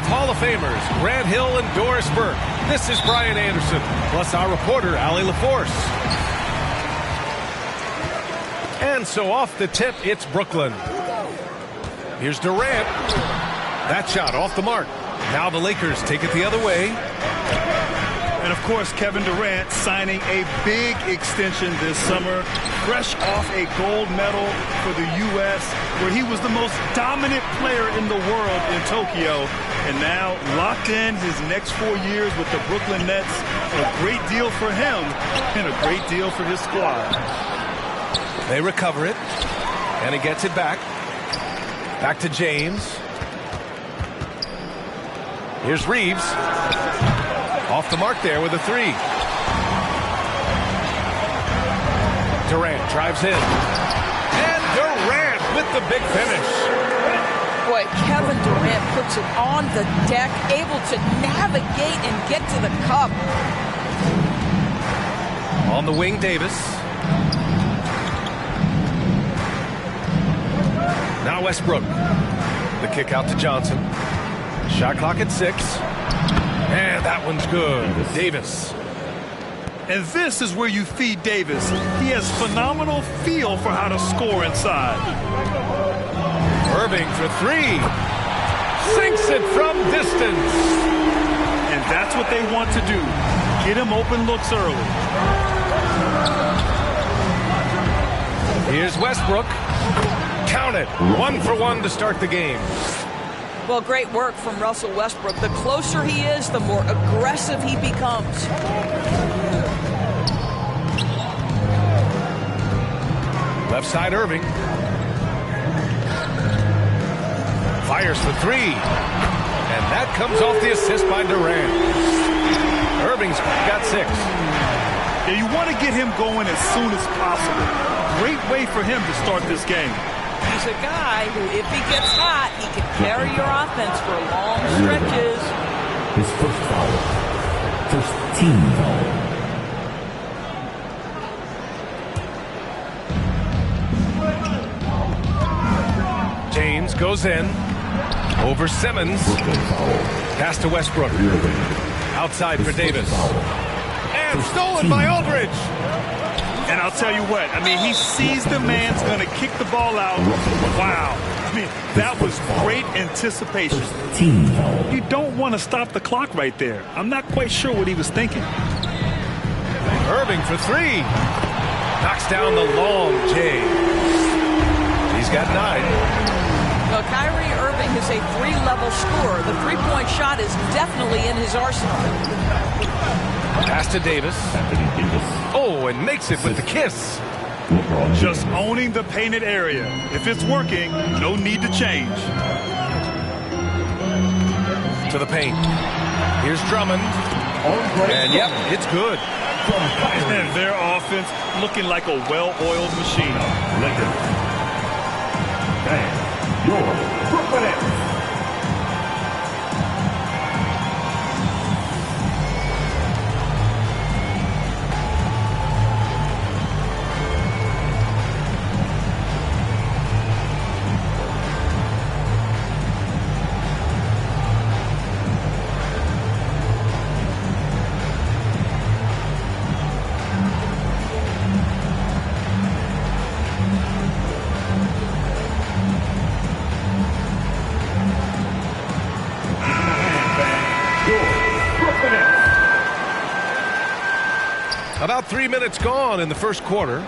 with Hall of Famers Grant Hill and Doris Burke. This is Brian Anderson, plus our reporter, Allie LaForce. And so off the tip, it's Brooklyn. Here's Durant. That shot off the mark. Now the Lakers take it the other way. And, of course, Kevin Durant signing a big extension this summer, fresh off a gold medal for the U.S., where he was the most dominant player in the world in Tokyo. And now locked in his next 4 years with the Brooklyn Nets. A great deal for him and a great deal for his squad. They recover it, and he gets it back. Back to James. Here's Reeves. Off the mark there with a three. Durant drives in. And Durant with the big finish. Boy, Kevin Durant puts it on the deck, able to navigate and get to the cup. On the wing, Davis. Now Westbrook. The kick out to Johnson. Shot clock at 6. And that one's good. Davis. And this is where you feed Davis. He has phenomenal feel for how to score inside. Irving for three. Sinks it from distance. And that's what they want to do. Get him open looks early. Here's Westbrook. Count it. 1 for 1 to start the game. Well, great work from Russell Westbrook. The closer he is, the more aggressive he becomes. Left side, Irving. Fires for three. And that comes off the assist by Durant. Irving's got 6. Yeah, you want to get him going as soon as possible. Great way for him to start this game. He's a guy who, if he gets hot, he can carry your offense for long stretches. His first foul. First team foul. James goes in. Over Simmons. Pass to Westbrook. Outside for Davis. And stolen by Aldridge. And I'll tell you what, I mean, he sees the man's going to kick the ball out. Wow. I mean, that was great anticipation. You don't want to stop the clock right there. I'm not quite sure what he was thinking. Irving for three. Knocks down the long J. He's got 9. Well, Kyrie Irving is a 3-level scorer. The three-point shot is definitely in his arsenal. Pass to Davis. Oh, and makes it with the kiss. Just owning the painted area. If it's working, no need to change. To the paint. Here's Drummond. And yep, it's good. And their offense looking like a well-oiled machine. Your Brooklyn Nets. About 3 minutes gone in the first quarter.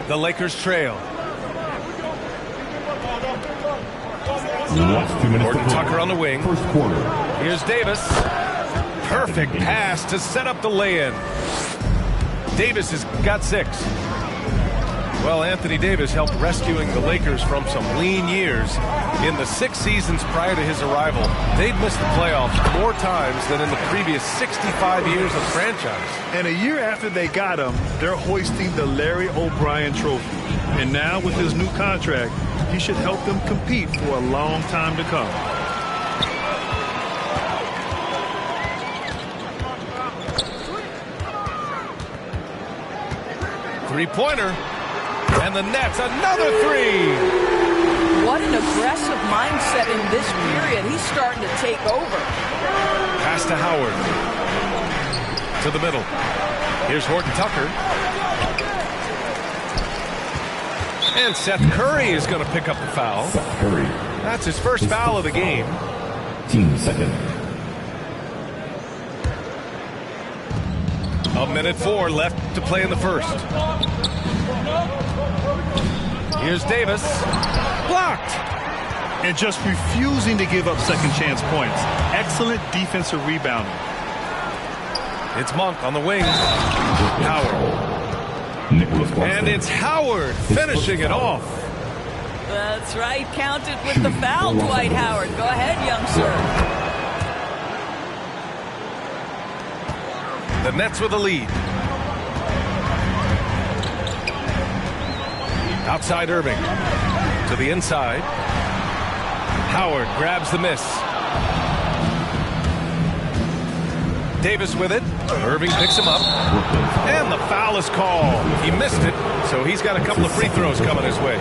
The Lakers trail. Gordon Tucker on the wing. First quarter. Here's Davis. Perfect pass to set up the lay-in. Davis has got 6. Well, Anthony Davis helped rescuing the Lakers from some lean years. In the 6 seasons prior to his arrival, they'd missed the playoffs more times than in the previous 65 years of franchise. And a year after they got him, they're hoisting the Larry O'Brien Trophy. And now with his new contract, he should help them compete for a long time to come. Three-pointer. And the Nets, another three. What an aggressive mindset in this period. He's starting to take over. Pass to Howard. To the middle. Here's Horton Tucker. And Seth Curry is going to pick up the foul. Seth Curry. That's his first foul of the game. Team second. A minute 4 left to play in the first. Here's Davis. Blocked. And just refusing to give up second chance points. Excellent defensive rebounding. It's Monk on the wing. Howard. And it's Howard finishing it off. That's right. Count it with the foul, Dwight Howard. Go ahead, young sir. The Nets with a lead. Outside Irving. To the inside. Howard grabs the miss. Davis with it. Irving picks him up. And the foul is called. He missed it, so he's got a couple of free throws coming his way.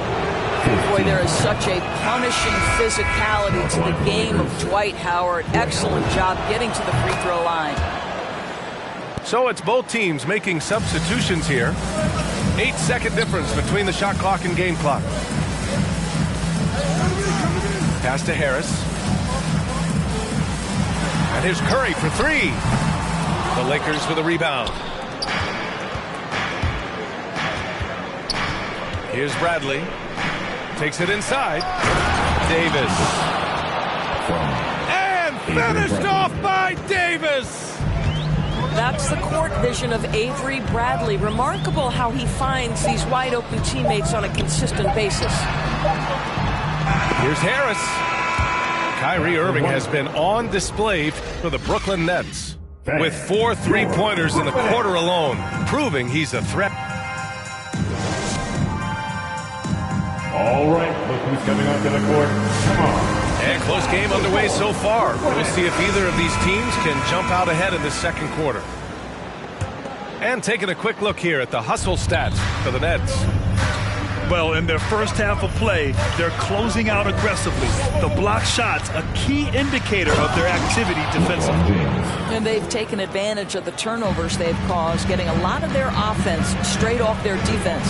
Boy, there is such a punishing physicality to the game of Dwight Howard. Excellent job getting to the free throw line. So it's both teams making substitutions here. 8-second difference between the shot clock and game clock. Pass to Harris. And here's Curry for 3. The Lakers with a rebound. Here's Bradley. Takes it inside. Davis. And finished off by Davis. That's the court vision of Avery Bradley. Remarkable how he finds these wide open teammates on a consistent basis. Here's Harris. Kyrie Irving has been on display for the Brooklyn Nets with 4 3-pointers in the quarter alone, proving he's a threat. All right, look who's coming onto the court. Come on. And close game underway so far. We'll see if either of these teams can jump out ahead in the second quarter. And taking a quick look here at the hustle stats for the Nets. Well, in their first half of play, they're closing out aggressively. The block shots, a key indicator of their activity defensively. And they've taken advantage of the turnovers they've caused, getting a lot of their offense straight off their defense.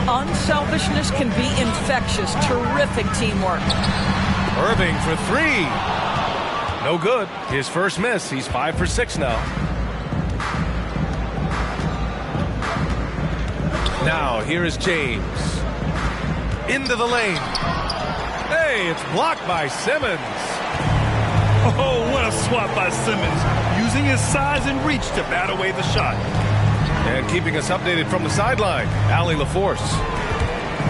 Unselfishness can be infectious. Terrific teamwork. Irving for 3. No good. His first miss. He's 5 for 6 now. Now, here is James. Into the lane. Hey, it's blocked by Simmons. Oh, what a swat by Simmons. Using his size and reach to bat away the shot. And keeping us updated from the sideline, Allie LaForce.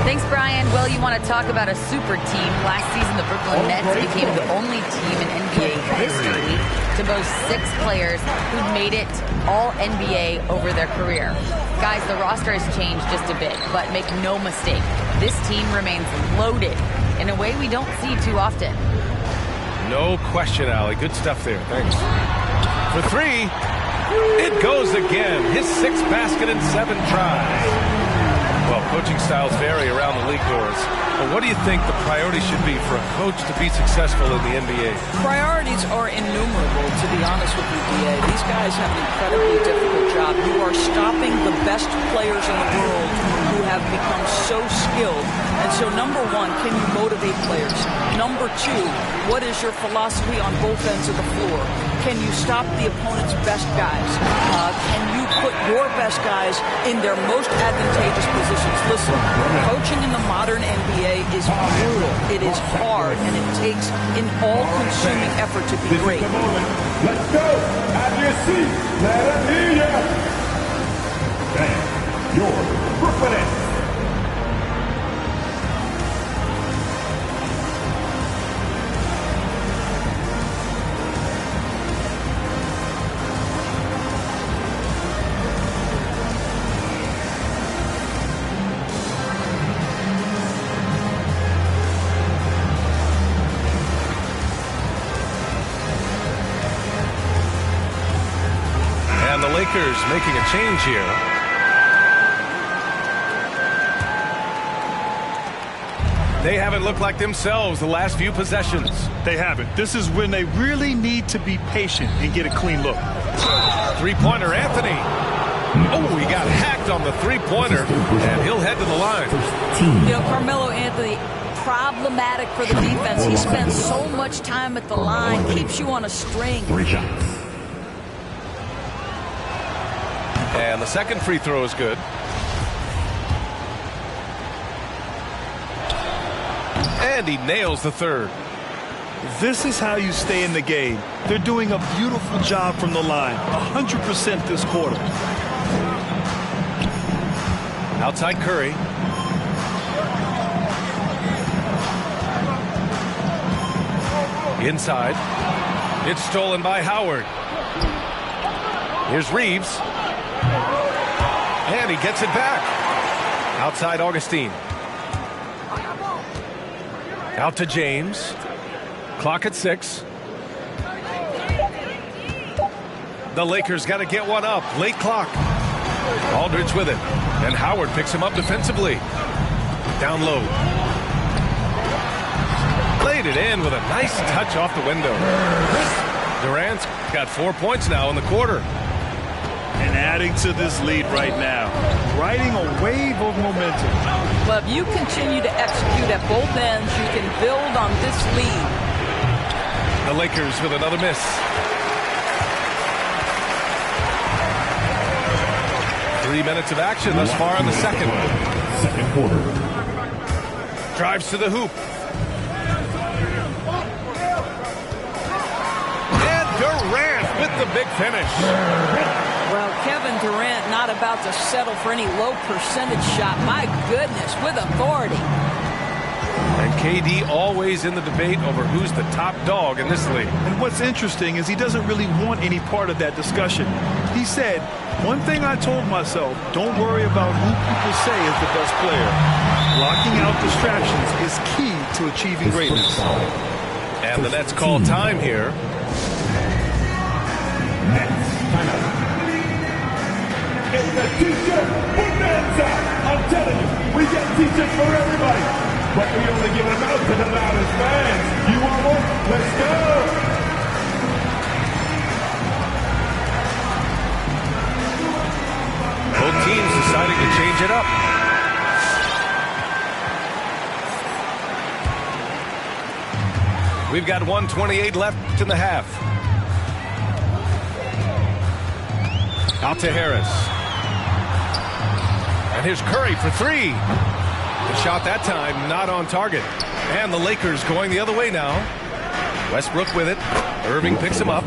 Thanks, Brian. Well, you want to talk about a super team. Last season, the Brooklyn Nets became the only team in NBA history to boast 6 players who made it all NBA over their career. Guys, the roster has changed just a bit, but make no mistake, this team remains loaded in a way we don't see too often. No question, Allie. Good stuff there. Thanks. For 3, it goes again. His 6th basket in 7 tries. Well, coaching styles vary around the league doors. But what do you think the priority should be for a coach to be successful in the NBA? Priorities are innumerable, to be honest with you, DA. These guys have an incredibly difficult job. You are stopping the best players in the world who have become so skilled. And so, number 1, can you motivate players? Number 2, what is your philosophy on both ends of the floor? Can you stop the opponent's best guys? Can you put your best guys in their most advantageous positions? Listen, coaching in the modern NBA is brutal. It is hard, and it takes an all-consuming effort to be great. Let's go. Have your seat. Let them hear you. And your Brooklyn Nets. Lakers making a change here. They haven't looked like themselves the last few possessions. They haven't. This is when they really need to be patient and get a clean look. Three-pointer, Anthony. Oh, he got hacked on the three-pointer, and he'll head to the line. You know, Carmelo Anthony, problematic for the defense. He spends so much time at the line, keeps you on a string. 3 shots. And the second free throw is good. And he nails the third. This is how you stay in the game. They're doing a beautiful job from the line. 100% this quarter. Outside Curry. Inside. It's stolen by Howard. Here's Reeves. And he gets it back. Outside Augustine. Out to James. Clock at 6. The Lakers got to get one up. Late clock. Aldridge with it. And Howard picks him up defensively. Down low. Laid it in with a nice touch off the window. Durant's got 4 points now in the quarter. And adding to this lead right now. Riding a wave of momentum. Well, if you continue to execute at both ends, you can build on this lead. The Lakers with another miss. 3 minutes of action thus far in the second. Second quarter. Drives to the hoop. And Durant with the big finish. Well, Kevin Durant not about to settle for any low percentage shot. My goodness, with authority. And KD always in the debate over who's the top dog in this league. And what's interesting is he doesn't really want any part of that discussion. He said, one thing I told myself, don't worry about who people say is the best player. Blocking out distractions is key to achieving greatness. And the Nets call time here. It's a t-shirt bonanza. I'm telling you, we got t-shirts for everybody. But we only give them out to the loudest fans. You want one? Let's go. Both teams deciding to change it up. We've got 1:28 left in the half. Out to Harris. And here's Curry for 3. The shot that time not on target. And the Lakers going the other way now. Westbrook with it. Irving picks him up.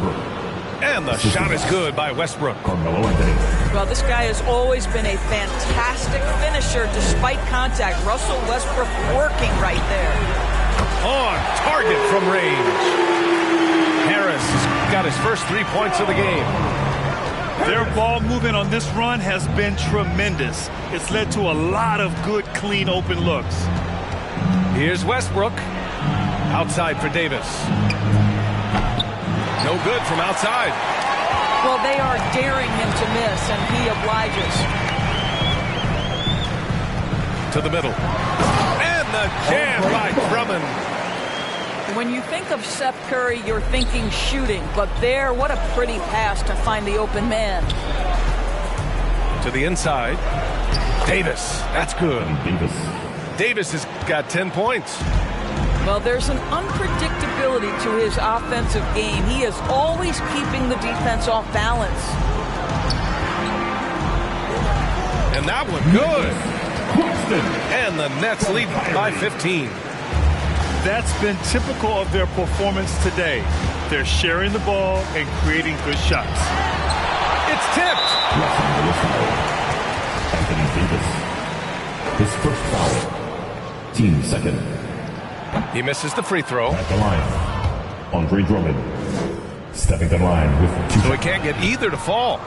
And the shot is good by Westbrook. Well, this guy has always been a fantastic finisher despite contact. Russell Westbrook working right there. On target from range. Harris has got his first 3 points of the game. Their ball movement on this run has been tremendous. It's led to a lot of good, clean, open looks. Here's Westbrook. Outside for Davis. No good from outside. Well, they are daring him to miss, and he obliges. To the middle. And the jam by Drummond. When you think of Seth Curry, you're thinking shooting. But there, what a pretty pass to find the open man. To the inside. Davis. That's good. Davis has got 10 points. Well, there's an unpredictability to his offensive game. He is always keeping the defense off balance. And that one good. And the Nets lead by 15. That's been typical of their performance today. They're sharing the ball and creating good shots. It's tipped. Anthony Davis. His first foul. Team second. He misses the free throw. At the line, Andre Drummond. Stepping the line with 2 So he can't get either to fall.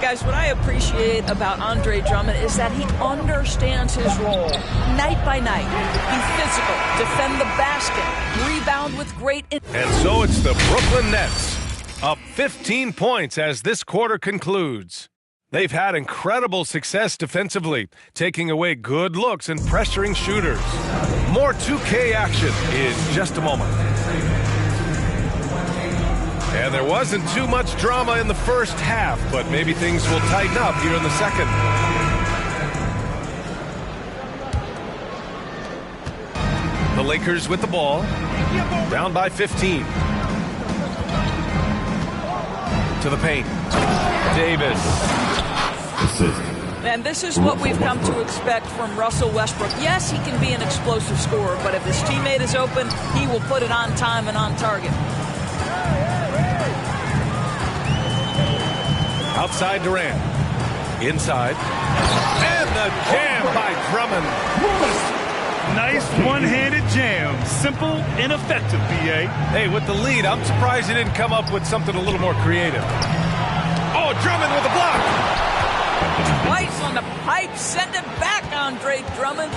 Guys, what I appreciate about Andre Drummond is that he understands his role night by night. Be physical, defend the basket, rebound with great... And so it's the Brooklyn Nets up 15 points as this quarter concludes. They've had incredible success defensively, taking away good looks and pressuring shooters. More 2K action in just a moment. And there wasn't too much drama in the first half, but maybe things will tighten up here in the second. The Lakers with the ball, down by 15. To the paint. Davis. And this is what we've come to expect from Russell Westbrook. Yes, he can be an explosive scorer, but if his teammate is open, he will put it on time and on target. Outside Durant. Inside. And the jam by Drummond. Nice one-handed jam. Simple and effective, B.A. Hey, with the lead, I'm surprised he didn't come up with something a little more creative. Oh, Drummond with a block. Twice on the pipe. Send it back, Andre Drummond.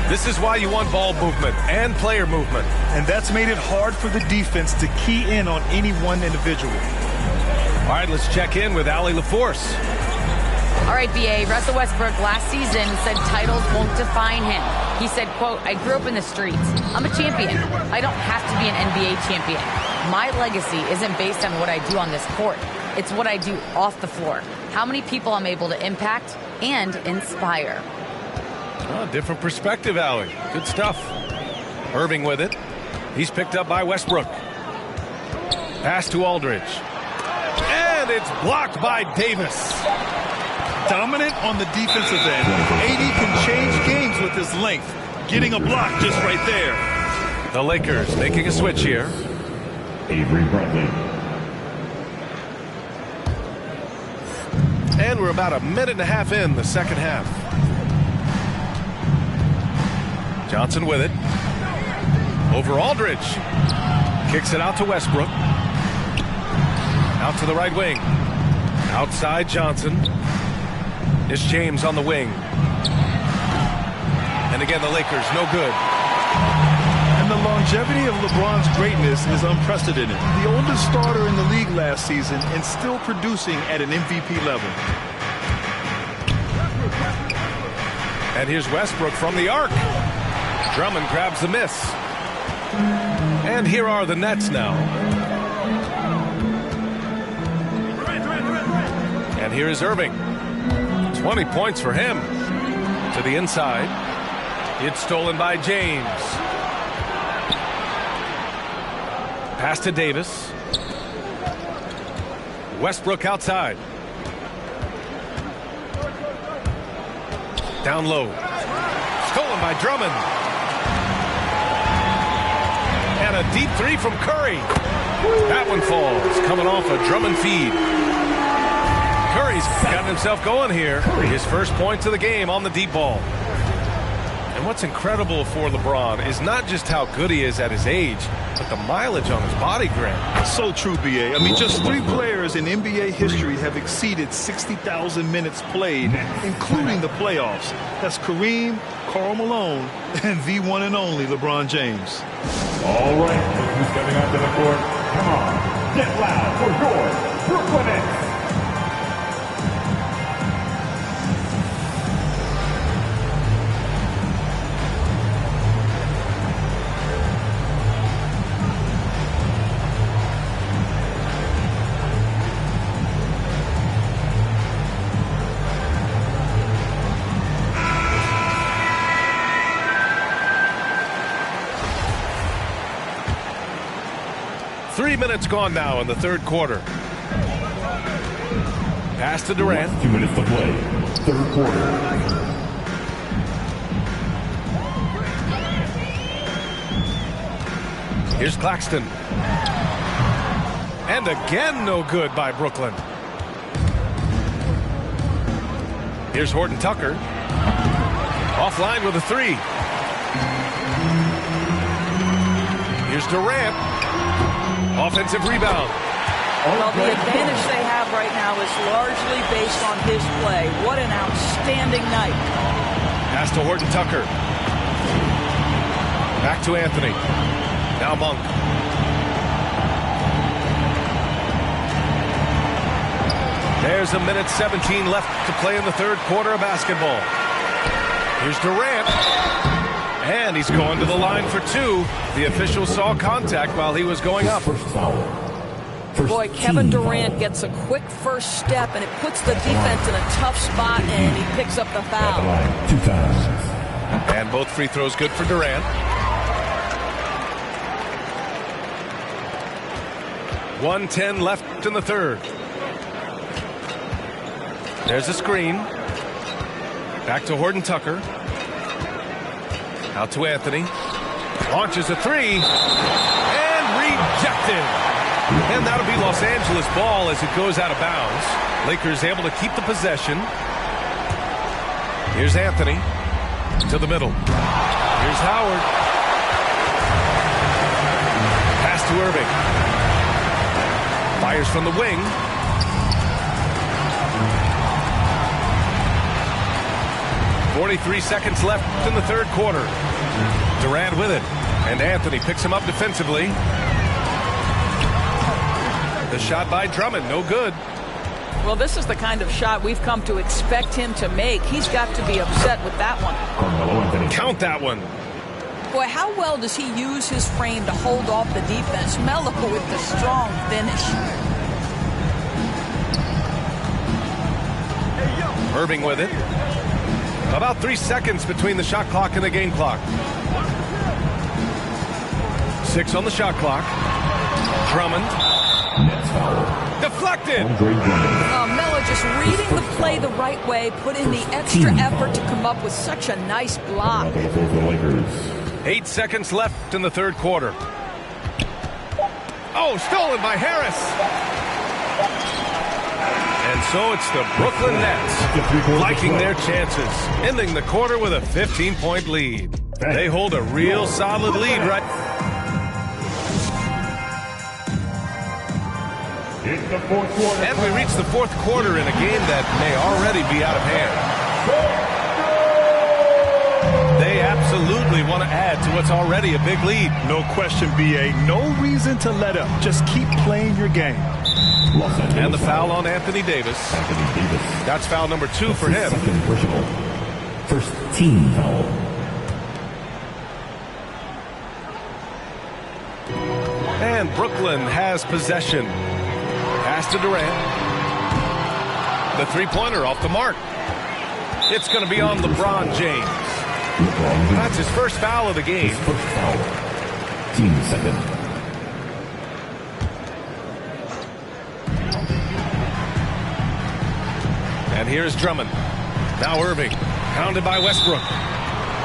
This is why you want ball movement and player movement. And that's made it hard for the defense to key in on any one individual. All right, let's check in with Allie LaForce. All right, BA, Russell Westbrook last season said titles won't define him. He said, quote, I grew up in the streets. I'm a champion. I don't have to be an NBA champion. My legacy isn't based on what I do on this court. It's what I do off the floor. How many people I'm able to impact and inspire. Oh, different perspective, Allie. Good stuff. Irving with it. He's picked up by Westbrook. Pass to Aldridge. And it's blocked by Davis. Dominant on the defensive end. AD can change games with his length. Getting a block just right there. The Lakers making a switch here. Avery Bradley. And we're about a minute and a half in the second half. Johnson with it. Over Aldridge. Kicks it out to Westbrook. Out to the right wing. Outside Johnson. It's James on the wing. And again, the Lakers, no good. And the longevity of LeBron's greatness is unprecedented. The oldest starter in the league last season and still producing at an MVP level. And here's Westbrook from the arc. Drummond grabs the miss. And here are the Nets now. And here is Irving. 20 points for him. To the inside. It's stolen by James. Pass to Davis. Westbrook outside. Down low. Stolen by Drummond. And a deep three from Curry. That one falls. Coming off a Drummond feed. Curry's gotten himself going here. His first points of the game on the deep ball. And what's incredible for LeBron is not just how good he is at his age, but the mileage on his body, Grant. So true, B.A. I mean, just 3 players in NBA history have exceeded 60,000 minutes played, including the playoffs. That's Kareem, Karl Malone, and the one and only LeBron James. All right, look who's coming onto the court. Come on, get loud for your Brooklyn Nets. Three minutes gone now in the third quarter. Pass to Durant. 2 minutes to play. Third quarter. Here's Claxton. And again, no good by Brooklyn. Here's Horton Tucker. Offline with a 3. Here's Durant. Offensive rebound. Well, the advantage they have right now is largely based on his play. What an outstanding night. Pass to Horton Tucker. Back to Anthony. Now Monk. There's a minute 17 left to play in the third quarter of basketball. Here's Durant. And he's going to the line for two. The official saw contact while he was going up. First foul. Boy, Kevin Durant gets a quick first step, and it puts the defense in a tough spot, and he picks up the foul. 2 times. And both free throws good for Durant. 1:10 left in the third. There's a screen. Back to Horton Tucker. Out to Anthony. Launches a three. And rejected. And that'll be Los Angeles ball as it goes out of bounds. Lakers able to keep the possession. Here's Anthony. To the middle. Here's Howard. Pass to Irving. Fires from the wing. .43 seconds left in the third quarter. Durant with it. And Anthony picks him up defensively. The shot by Drummond, no good. Well, this is the kind of shot we've come to expect him to make. He's got to be upset with that one. Count that one. Boy, how well does he use his frame to hold off the defense? Melo with the strong finish. Irving with it. About 3 seconds between the shot clock and the game clock. 6 on the shot clock. Drummond. Deflected. Melo just reading the play the right way, put in the extra effort to come up with such a nice block. 8 seconds left in the third quarter. Oh, stolen by Harris. And so it's the Brooklyn Nets liking their chances, ending the quarter with a 15-point lead. They hold a real solid lead right. It's the fourth quarter. And we reach the fourth quarter in a game that may already be out of hand. They absolutely want to add to what's already a big lead. No question, B.A. No reason to let up. Just keep playing your game. And the foul on Anthony Davis. That's foul number 2 for him. First team foul. And Brooklyn has possession. Pass to Durant. The three-pointer off the mark. It's going to be on LeBron James. That's his first foul of the game. First foul. Team second. And here's Drummond. Now Irving. Pounded by Westbrook.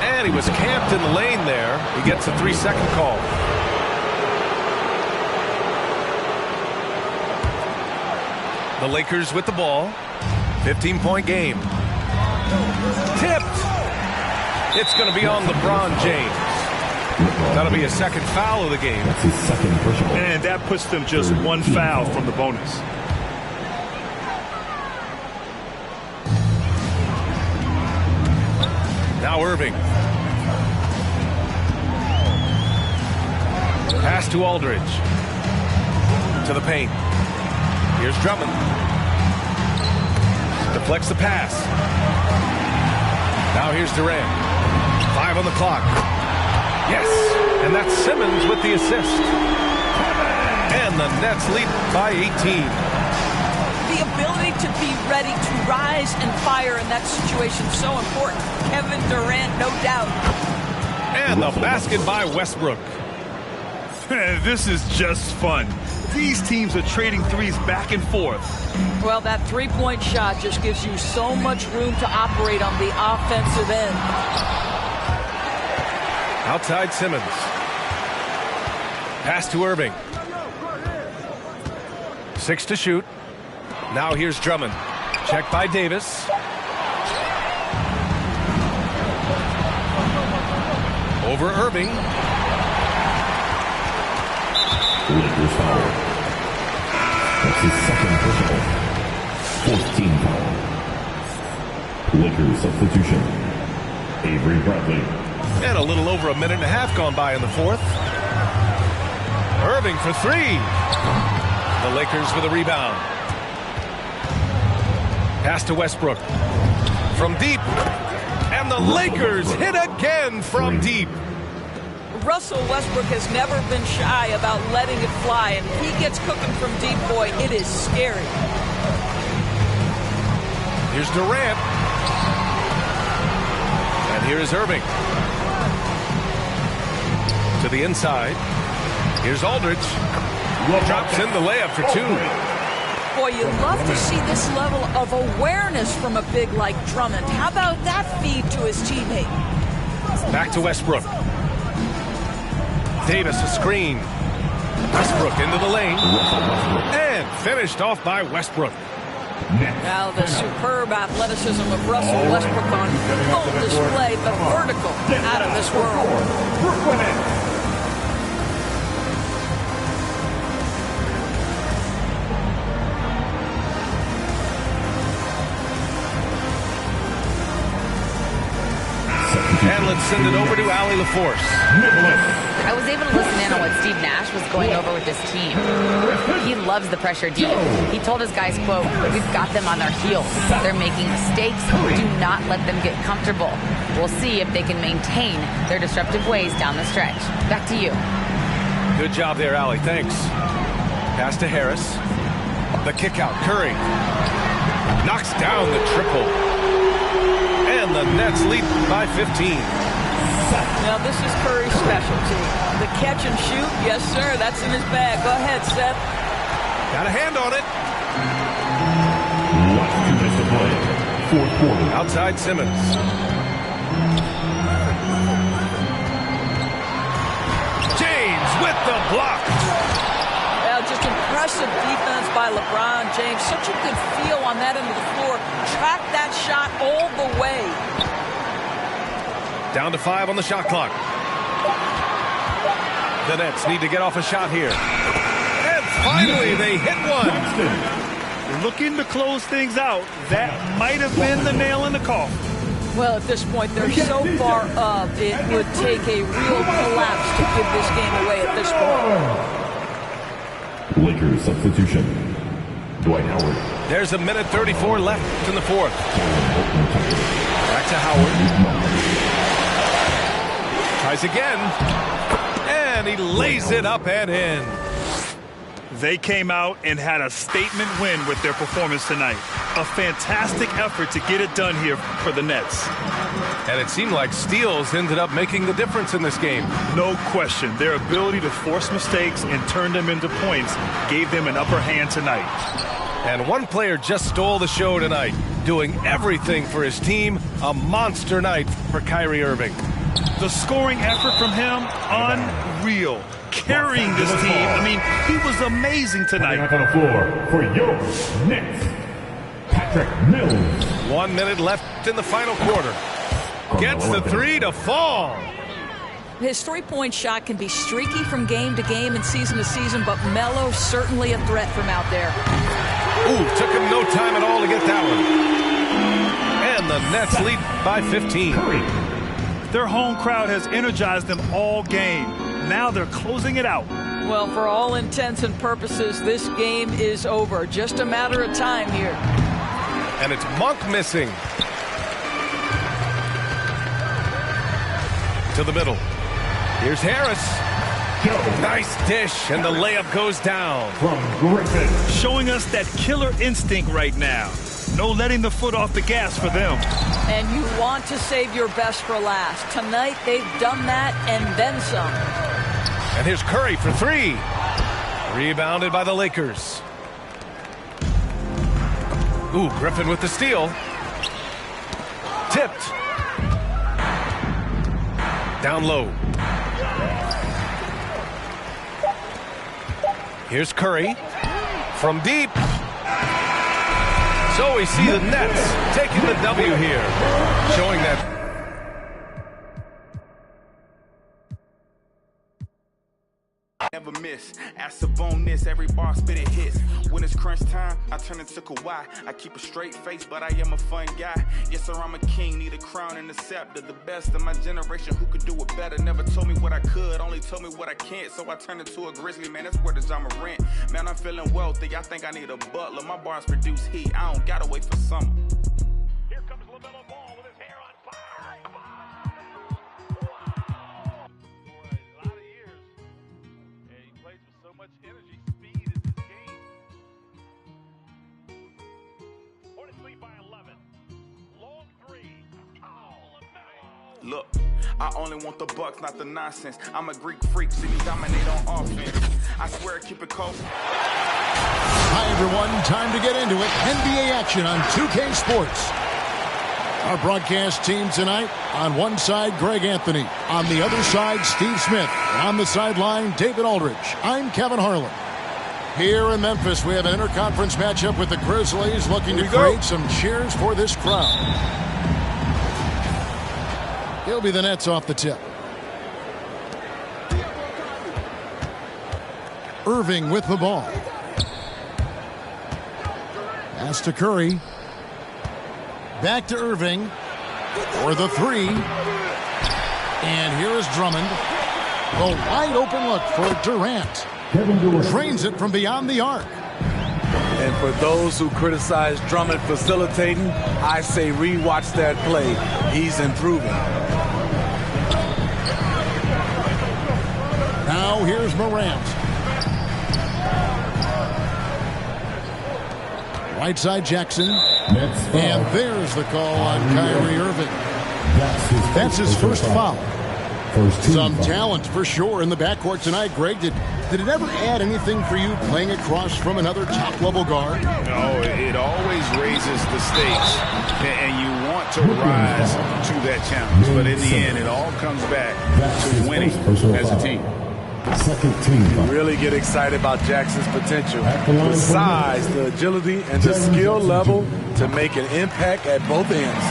And he was camped in the lane there. He gets a 3-second call. The Lakers with the ball. 15-point game. Tipped. It's going to be on LeBron James. That'll be a second foul of the game. That's his second personal. And that puts them just one foul from the bonus. Now Irving. Pass to Aldridge. To the paint. Here's Drummond. Deflects the pass. Now here's Durant. 5 on the clock. Yes, and that's Simmons with the assist. And the Nets lead by 18. The ability to be ready to rise and fire in that situation is so important. Kevin Durant, no doubt. And the basket by Westbrook. This is just fun. These teams are trading threes back and forth. Well, that three-point shot just gives you so much room to operate on the offensive end. Outside Simmons. Pass to Irving. 6 to shoot. Now here's Drummond. Checked by Davis. Over Irving. Lakers foul. That's his second personal. 14 foul. Lakers substitution. Avery Bradley. And a little over a minute and a half gone by in the fourth. Irving for 3. The Lakers with a rebound. Pass to Westbrook. From deep. And And the Lakers hit again from deep. Russell Westbrook has never been shy about letting it fly, and if he gets cooking from deep, boy, it is scary. Here's Durant. And here is Irving. To the inside. Here's Aldridge. Drops in the layup for two. Boy, you love to see this level of awareness from a big like Drummond. How about that feed to his teammate? Back to Westbrook. Davis a screen. Westbrook into the lane. And finished off by Westbrook. Now the superb athleticism of Russell Westbrook on full display. The vertical out of this world. And let's send it over to Allie LaForce. I was able to listen in on what Steve Nash was going over with this team. He loves the pressure deep. He told his guys, quote, "We've got them on their heels. They're making mistakes. Do not let them get comfortable. We'll see if they can maintain their disruptive ways down the stretch." Back to you. Good job there, Allie. Thanks. Pass to Harris. The kick out. Curry knocks down the triple. And the Nets lead by 15. Now this is Curry's specialty. The catch and shoot, yes sir, that's in his bag. Go ahead, Seth. Got a hand on it. Watch to miss the play. Fourth quarter. Outside Simmons. James with the block. Well, just impressive defense by LeBron James. Such a good feel on that end of the floor. Track that shot all the way. Down to 5 on the shot clock. The Nets need to get off a shot here. And finally, they hit one. Looking to close things out. That might have been the nail in the coffin. Well, at this point, they're so far up, it would take a real collapse to give this game away at this point. Lakers substitution. Dwight Howard. There's a minute 34 left in the fourth. Back to Howard. Tries again. And he lays it up and in. They came out and had a statement win with their performance tonight. A fantastic effort to get it done here for the Nets. And it seemed like steals ended up making the difference in this game. No question. Their ability to force mistakes and turn them into points gave them an upper hand tonight. And one player just stole the show tonight, doing everything for his team. A monster night for Kyrie Irving. The scoring effort from him, unreal. Carrying this team. I mean, he was amazing tonight. On the floor for your Nets, Patrick Mills. 1 minute left in the final quarter. Gets the three to fall. His three-point shot can be streaky from game to game and season to season, but Melo certainly a threat from out there. Ooh, took him no time at all to get that one. And the Nets lead by 15. Their home crowd has energized them all game. Now they're closing it out. Well, for all intents and purposes, this game is over. Just a matter of time here. And it's Monk missing. To the middle. Here's Harris. Nice dish, and the layup goes down. From Griffin. Showing us that killer instinct right now. No letting the foot off the gas for them. And you want to save your best for last. Tonight, they've done that and then some. And here's Curry for three. Rebounded by the Lakers. Ooh, Griffin with the steal. Tipped. Down low. Here's Curry. From deep. So we see the Nets taking the W here. Showing that never miss. Ask a bonus, every bar spit it hits. When it's crunch time, I turn into Kawhi. I keep a straight face, but I am a fun guy. Yes, sir, I'm a king, need a crown and a scepter. The best of my generation, who could do it better? Never told me what I could, only told me what I can't. So I turned into a grizzly, man, that's where the John rent. Man, I'm feeling wealthy, I think I need a butler. My bars produce heat, I don't gotta wait for summer. Here comes LaMelo Ball with his hair on fire. Look, I only want the bucks, not the nonsense. I'm a Greek freak, see me dominate on offense. I swear, keep it cold. Hi, everyone. Time to get into it. NBA action on 2K Sports. Our broadcast team tonight, on one side, Greg Anthony. On the other side, Steve Smith. And on the sideline, David Aldridge. I'm Kevin Harlan. Here in Memphis, we have an interconference matchup with the Grizzlies looking to create some cheers for this crowd. He'll be the Nets off the tip. Irving with the ball. Pass to Curry. Back to Irving for the three. And here is Drummond. A wide open look for Durant. Drains it from beyond the arc. And for those who criticize Drummond facilitating, I say rewatch that play. He's improving. Now here's Morant. Right side Jackson. And there's the call on Kyrie Irving. That's his first foul. Some talent for sure in the backcourt tonight. Greg, did it ever add anything for you playing across from another top-level guard? No, it always raises the stakes, and you want to rise to that challenge. But in the end, it all comes back to winning as a team. You really get excited about Jackson's potential. The size, the agility, and the skill level to make an impact at both ends.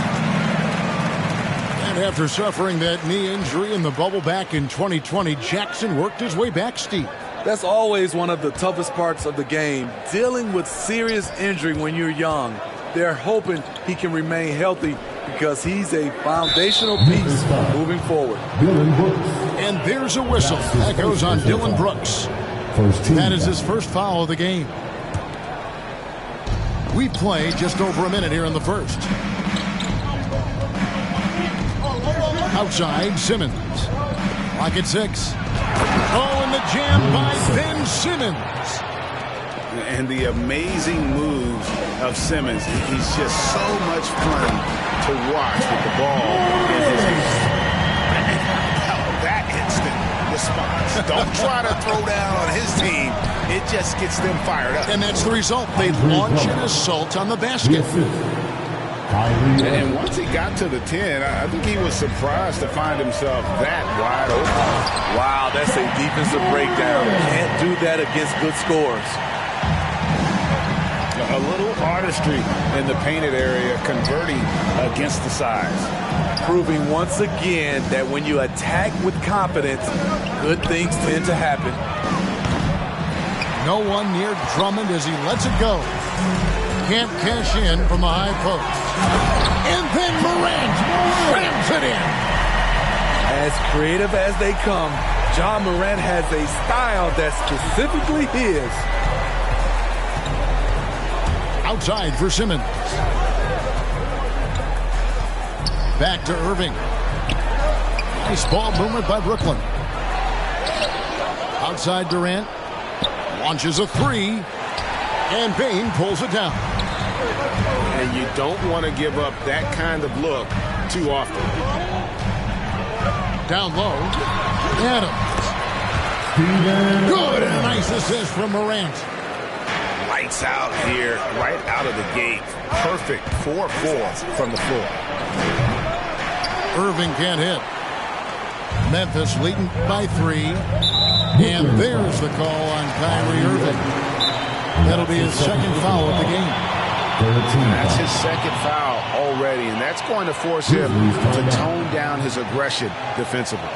And after suffering that knee injury in the bubble back in 2020, Jackson worked his way back steep. That's always one of the toughest parts of the game, dealing with serious injury when you're young. They're hoping he can remain healthy because he's a foundational piece moving forward. And there's a whistle. That goes on Dylan Brooks. That is his first foul of the game. We play just over a minute here in the first. Outside, Simmons. Lock at 6. Oh, and the jam by Ben Simmons. And the amazing moves of Simmons. He's just so much fun to watch with the ball in his hands. That instant response. Don't try to throw down on his team. It just gets them fired up. And that's the result. They launch an assault on the basket. And once he got to the 10, I think he was surprised to find himself that wide open. Wow, that's a defensive breakdown. Can't do that against good scores. A little artistry in the painted area, converting against the size. Proving once again that when you attack with confidence, good things tend to happen. No one near Drummond as he lets it go. Can't cash in from the high post. And then Morant rams it in. As creative as they come, Ja Morant has a style that's specifically his. Outside for Simmons. Back to Irving. Nice ball movement by Brooklyn. Outside Durant. Launches a three. And Bain pulls it down. And you don't want to give up that kind of look too often. Down low. Adams. Good and a nice assist from Morant. Lights out here, right out of the gate. Perfect 4-4 from the floor. Irving can't hit. Memphis leading by 3. And there's the call on Kyrie Irving. That'll be his second foul of the game. That's his second foul already, and that's going to force him to tone down his aggression defensively.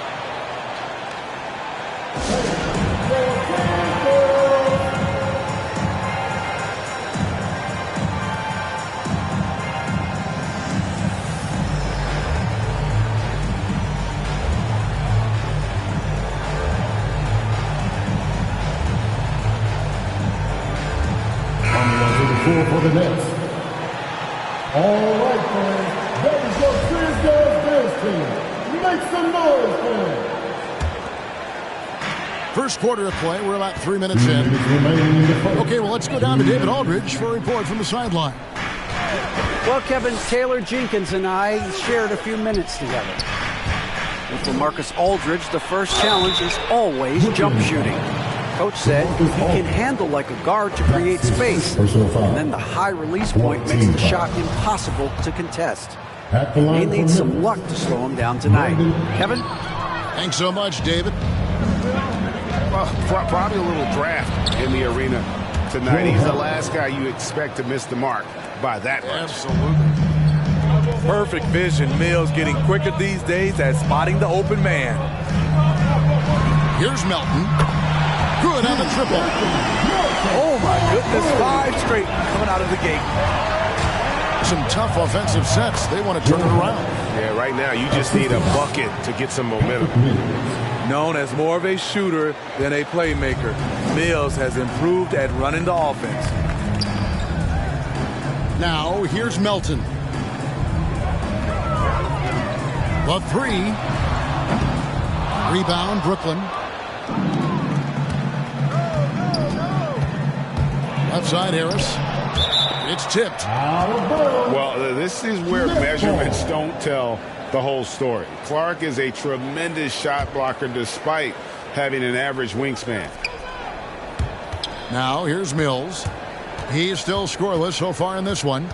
For the Nets. All right, fans. That is your Grizzlies team. Make some noise, fans. First quarter of play. We're about 3 minutes in. Okay, well, let's go down to David Aldridge for a report from the sideline. Well, Kevin, Taylor Jenkins and I shared a few minutes together. With LaMarcus Aldridge, the first challenge is always jump shooting. Coach said he can handle like a guard to create space, and then the high release point makes the shot impossible to contest. He needs some luck to slow him down tonight. Kevin? Thanks so much, David. Well, probably a little draft in the arena tonight. He's the last guy you expect to miss the mark by that much. Absolutely. Perfect vision. Mills getting quicker these days at spotting the open man. Here's Melton. Good on the triple. Oh, my goodness. 5 straight coming out of the gate. Some tough offensive sets. They want to turn it around. Yeah, right now you just need a bucket to get some momentum. Known as more of a shooter than a playmaker, Mills has improved at running the offense. Now, here's Melton. The 3. Rebound, Brooklyn. Left side, Harris. It's tipped. Well, this is where measurements don't tell the whole story. Clark is a tremendous shot blocker despite having an average wingspan. Now, here's Mills. He's still scoreless so far in this one.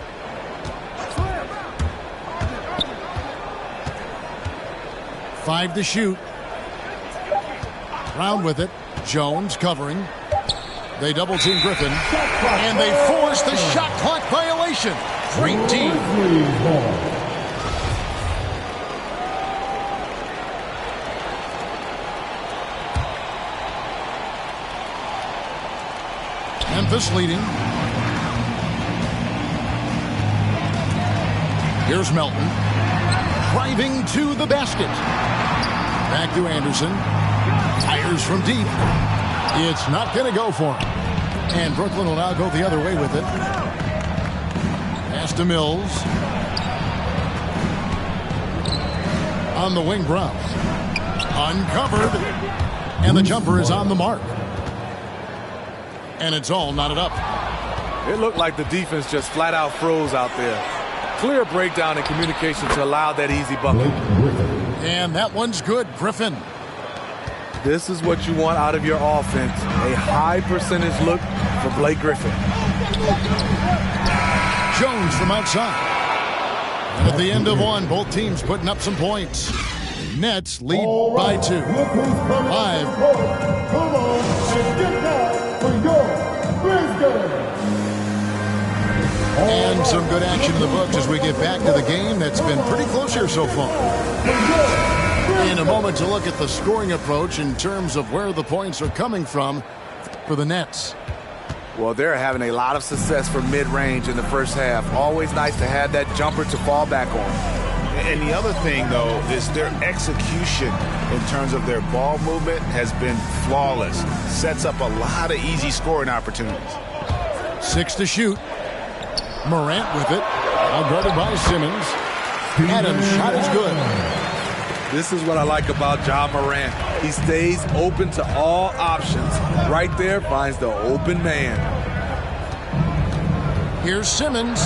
Five to shoot. Round with it. Jones covering. They double team Griffin. And they force the shot clock violation. Great team. Memphis leading. Here's Melton. Driving to the basket. Back to Anderson. Fires from deep. It's not going to go for him. And Brooklyn will now go the other way with it. Pass to Mills. On the wing, Brown. Uncovered. And the jumper is on the mark. And it's all knotted up. It looked like the defense just flat out froze out there. Clear breakdown in communication to allow that easy bucket. And that one's good, Griffin. This is what you want out of your offense. A high percentage look for Blake Griffin. Jones from outside. And at the end of one, both teams putting up some points. Nets lead by 2. 5. Come on and get down for your Grizzlies. And some good action in the books as we get back to the game that's been pretty close here so far. In a moment to look at the scoring approach in terms of where the points are coming from for the Nets. Well, they're having a lot of success from mid-range in the first half. Always nice to have that jumper to fall back on. And the other thing, though, is their execution in terms of their ball movement has been flawless. Sets up a lot of easy scoring opportunities. 6 to shoot. Morant with it. All guarded by Simmons. Adams' shot is good. This is what I like about Ja Morant. He stays open to all options. Right there finds the open man. Here's Simmons.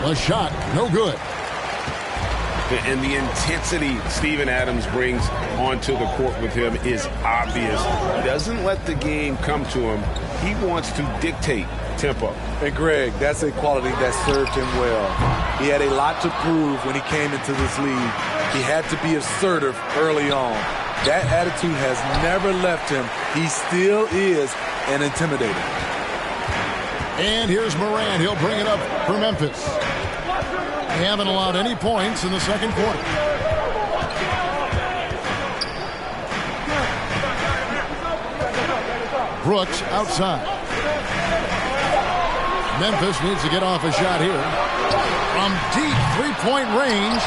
A shot, no good. And the intensity Steven Adams brings onto the court with him is obvious. He doesn't let the game come to him. He wants to dictate tempo. And Greg, that's a quality that served him well. He had a lot to prove when he came into this league. He had to be assertive early on. That attitude has never left him. He still is an intimidator. And here's Morant. He'll bring it up for Memphis. They haven't allowed any points in the second quarter. Brooks outside. Memphis needs to get off a shot here. From deep three-point range,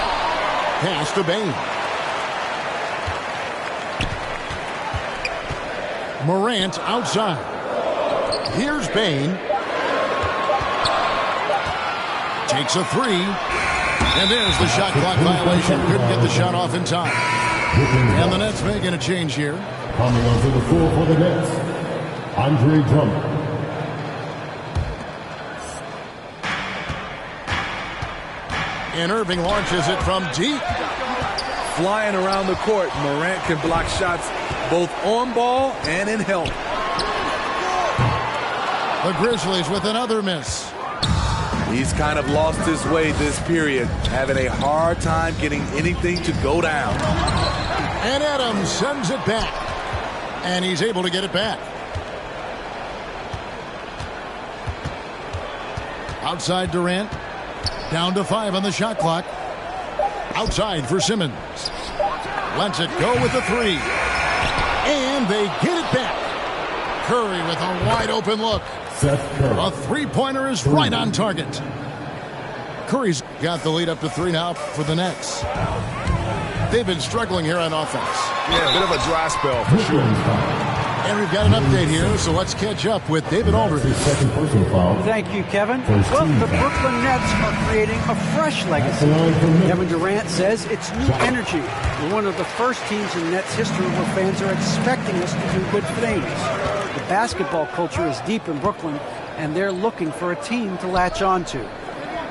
pass to Bane. Morant outside. Here's Bane. Takes a 3. And there's the shot clock violation. Couldn't get the shot off in time. And the Nets making a change here. Coming onto the floor for the Nets, Andre Drummond. And Irving launches it from deep. flying around the court. Morant can block shots both on ball and in help. The Grizzlies with another miss. He's kind of lost his way this period, having a hard time getting anything to go down. And Adams sends it back. And he's able to get it back. Outside Durant. Down to 5 on the shot clock. Outside for Simmons. Lets it go with the 3. And they get it back. Curry with a wide open look. A three-pointer is right on target. Curry's got the lead up to 3 now for the Nets. They've been struggling here on offense. Yeah, a bit of a dry spell for sure. And we've got an update here, so let's catch up with David Aldridge. Thank you, Kevin. Well, the Brooklyn Nets are creating a fresh legacy. Kevin Durant says it's new energy. We're one of the first teams in Nets history where fans are expecting us to do good things. The basketball culture is deep in Brooklyn, and they're looking for a team to latch on to.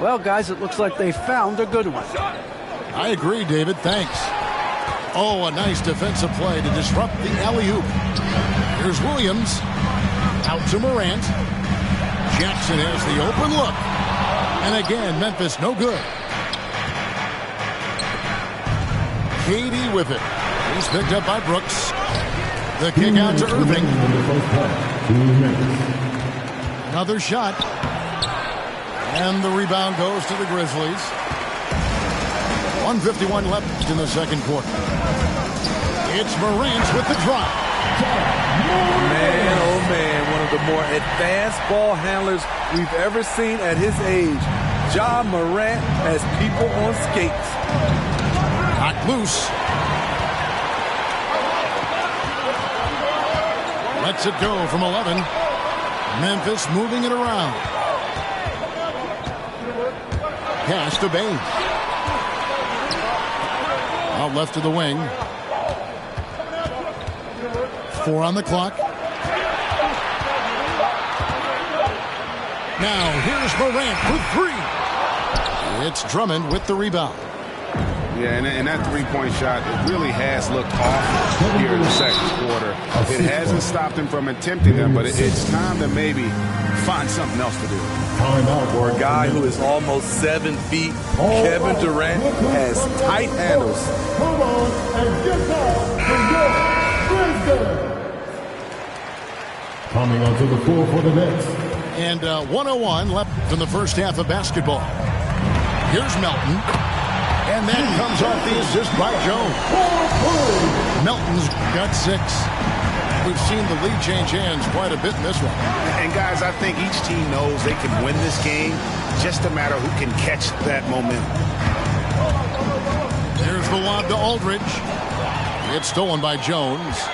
Well, guys, it looks like they found a good one. I agree, David. Thanks. Oh, a nice defensive play to disrupt the alley-oop. Here's Williams. Out to Morant. Jackson has the open look. And again, Memphis no good. KD with it. He's picked up by Brooks. The kick out to Irving. Another shot. And the rebound goes to the Grizzlies. 1:51 left in the second quarter. It's Morant with the drop. Man, oh man, one of the more advanced ball handlers we've ever seen at his age. Ja Morant has people on skates. Hot loose. Lets it go from 11. Memphis moving it around. Pass to Bain. Out left to the wing. 4 on the clock. Now here's Morant for 3. It's Drummond with the rebound. Yeah, and that three-point shot, it really has looked off here in the second quarter. It hasn't stopped him from attempting them, but it's time to maybe find something else to do. For a guy who is almost 7 feet, Kevin Durant has tight handles. Come on and get down and go. Coming onto the floor for the Nets. And 1:01 left in the first half of basketball. Here's Melton. And that comes off the assist by Jones. Melton's got 6. We've seen the lead change hands quite a bit in this one. And guys, I think each team knows they can win this game. Just a matter who can catch that momentum. There's the lob to Aldridge. It's stolen by Jones.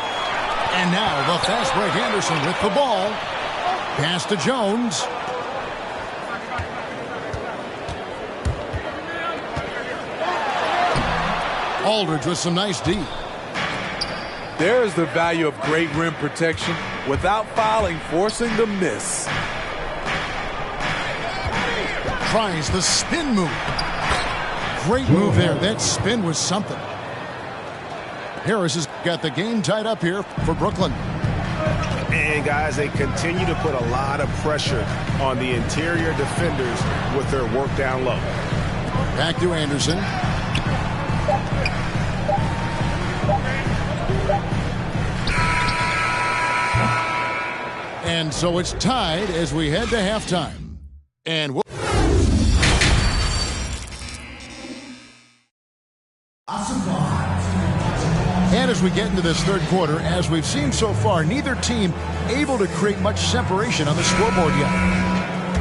And now the fast break Anderson with the ball. Pass to Jones. Aldridge with some nice D. There is the value of great rim protection without fouling, forcing the miss. Tries the spin move. Great move there. That spin was something. Harris has got the game tied up here for Brooklyn. And guys, they continue to put a lot of pressure on the interior defenders with their work down low. Back to Anderson. And so it's tied as we head to halftime. And we'll And as we get into this third quarter, as we've seen so far, neither team able to create much separation on the scoreboard yet.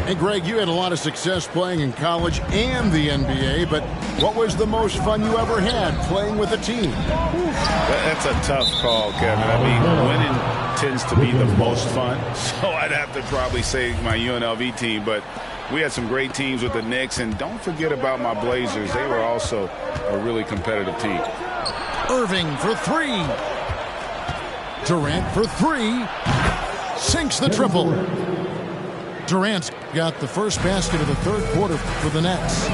And Greg, you had a lot of success playing in college and the NBA, but what was the most fun you ever had playing with a team? That's a tough call, Kevin. I mean, winning tends to be the most fun, so I'd have to probably say my UNLV team, but we had some great teams with the Knicks, and don't forget about my Blazers. They were also a really competitive team. Irving for 3. Durant for 3. Sinks the triple. Durant's got the first basket of the third quarter for the Nets.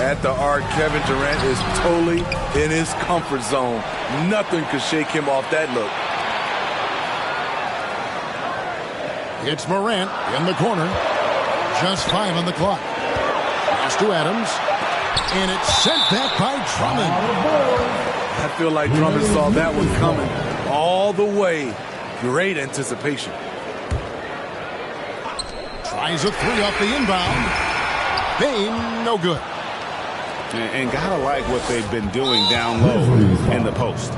At the arc, Kevin Durant is totally in his comfort zone. Nothing could shake him off that look. It's Morant in the corner. Just 5 on the clock. Pass to Adams. And it's sent back by Drummond. I feel like Drummond saw that one coming all the way. Great anticipation. Tries a 3 off the inbound. Bane, no good. And gotta like what they've been doing down low in the post.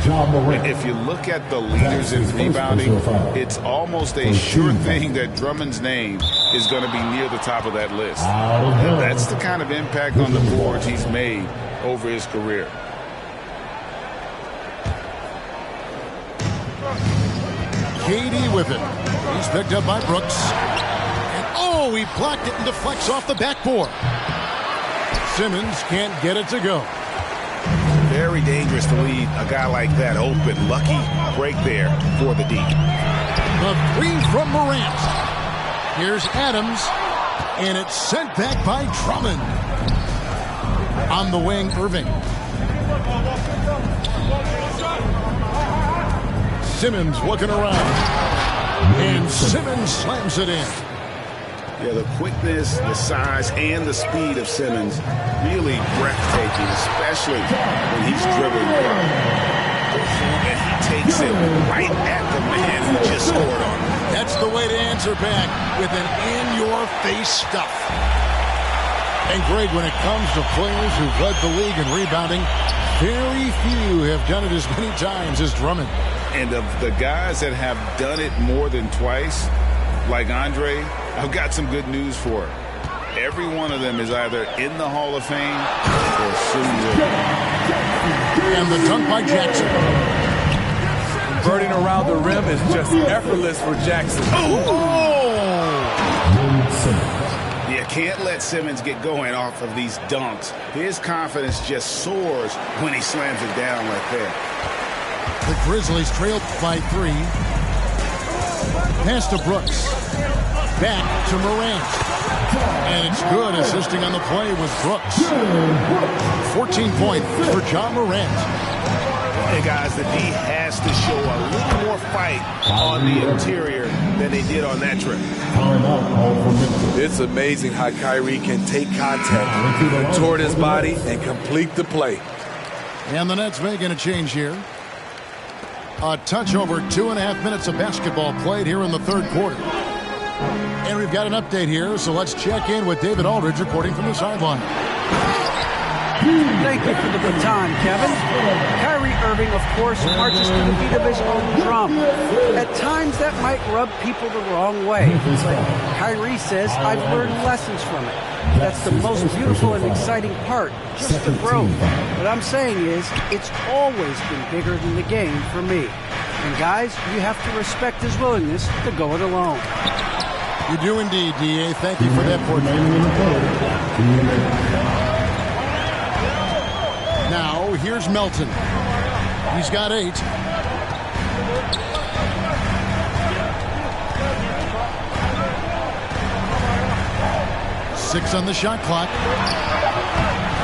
If you look at the leaders in rebounding, it's almost a sure thing that Drummond's name is going to be near the top of that list. And that's the kind of impact on the boards he's made over his career. KD with it. He's picked up by Brooks. And oh, he blocked it and deflects off the backboard. Simmons can't get it to go. Very dangerous to leave a guy like that open. Lucky break there for the D. The 3 from Morant. Here's Adams. And it's sent back by Drummond. On the wing, Irving. Simmons looking around. And Simmons slams it in. Yeah, the quickness, the size, and the speed of Simmons really breathtaking, especially when he's dribbling. And he takes it right at the man who just scored on him. That's the way to answer back with an in-your-face stuff. And Greg, when it comes to players who've led the league in rebounding, very few have done it as many times as Drummond. And of the guys that have done it more than twice, like Andre, I've got some good news for him. Every one of them is either in the Hall of Fame or soon will be. And the dunk by Jackson. Converting around the rim is just effortless for Jackson. You can't let Simmons get going off of these dunks. His confidence just soars when he slams it down like that. The Grizzlies trailed by 3. Pass to Brooks. Back to Morant. And it's good. Assisting on the play was Brooks. 14 points for John Morant. Hey, guys, the D has to show a little more fight on the interior than they did on that trip. It's amazing how Kyrie can take contact toward his body and complete the play. And the Nets making a change here. A touch over 2.5 minutes of basketball played here in the third quarter. And we've got an update here, so let's check in with David Aldridge reporting from the sideline. Thank you for the baton, Kevin. Kyrie Irving, of course, marches to the beat of his own drum. At times, that might rub people the wrong way. But Kyrie says, I've learned lessons from it. That's the most beautiful and exciting part, just the growth. What I'm saying is, it's always been bigger than the game for me. And guys, you have to respect his willingness to go it alone. You do indeed, D.A. Thank you for that portrait. Now, here's Melton. He's got 8. Six on the shot clock.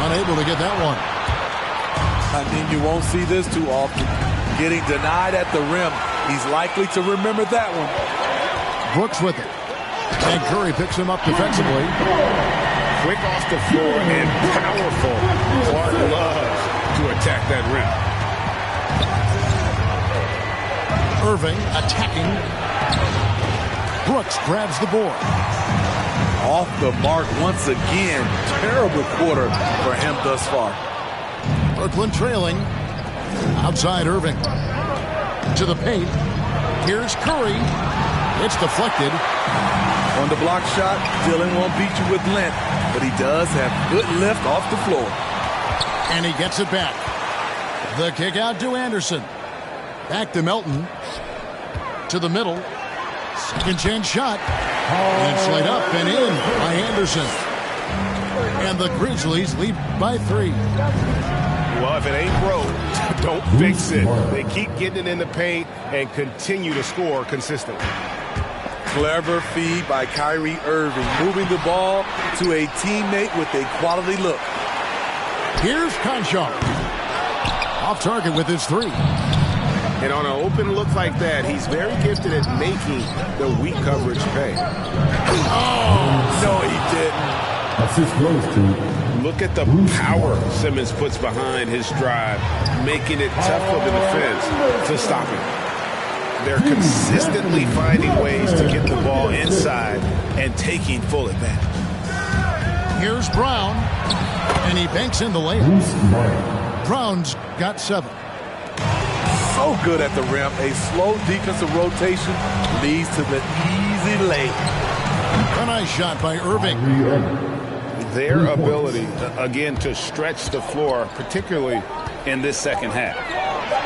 Unable to get that one. I mean, you won't see this too often. Getting denied at the rim. He's likely to remember that one. Brooks with it. And Curry picks him up defensively. Quick off the floor and powerful. Clark loves to attack that rim. Irving attacking. Brooks grabs the board. Off the mark once again. Terrible quarter for him thus far. Brooklyn trailing. Outside Irving. To the paint. Here's Curry. It's deflected. On the block shot, Dillon won't beat you with length, but he does have good lift off the floor. And he gets it back. The kick out to Anderson. Back to Melton. To the middle. Second chance shot. And it's laid up and in by Anderson. And the Grizzlies lead by 3. Well, if it ain't broke, don't fix it. They keep getting it in the paint and continue to score consistently. Clever feed by Kyrie Irving, moving the ball to a teammate with a quality look. Here's Conchar. Off target with his three. And on an open look like that, he's very gifted at making the weak coverage pay. Oh, no, he didn't. Assist goes to Look at the power Simmons puts behind his drive, making it tough for the defense to stop him. They're consistently finding ways to get the ball inside and taking full advantage. Here's Brown, and he banks in the layup. Brown's got 7. So good at the rim. A slow defensive rotation leads to the easy lay. A nice shot by Irving. Their ability, again, to stretch the floor, particularly in this second half.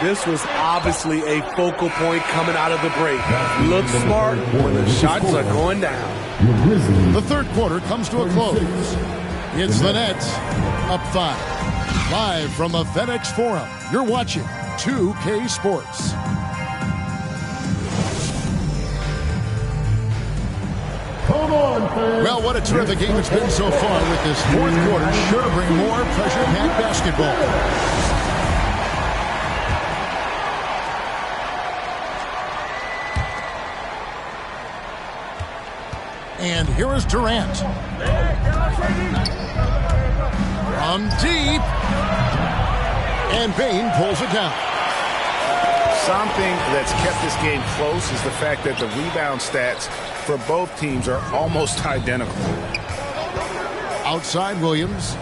This was obviously a focal point coming out of the break. Look smart when the shots are going down. The third quarter comes to a close. It's the Nets up 5. Live from the FedEx Forum, you're watching 2K Sports. Well, what a terrific game it's been so far with this fourth quarter. Sure to bring more pressure-packed basketball. And here is Durant. From deep. And Bane pulls it down. Something that's kept this game close is the fact that the rebound stats for both teams are almost identical. Outside Williams.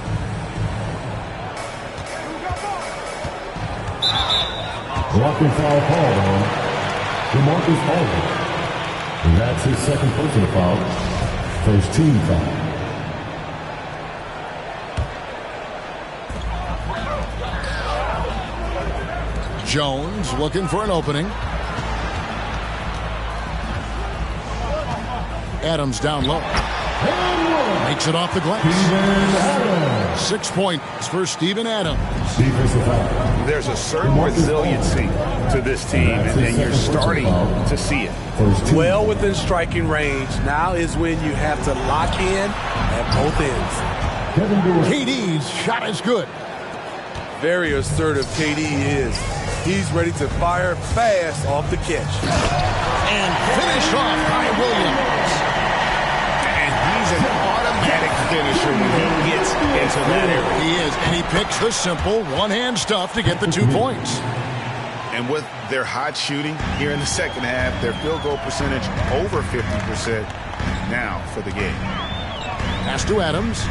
Blocking foul called on DeMarcus Aldridge. And that's his second personal foul. First team foul. Jones looking for an opening. Adams down low. Makes it off the glass. 6 points for Steven Adams. There's a certain resiliency to this team, and you're starting to see it. Well within striking range. Now is when you have to lock in at both ends. KD's shot is good. Very assertive KD is. He's ready to fire fast off the catch. And finished off by Williams. And he's an automatic finisher when he gets into that area. He is, and he picks the simple one-hand stuff to get the 2 points. And with their hot shooting here in the second half, their field goal percentage over 50% now for the game. Pass to Adams.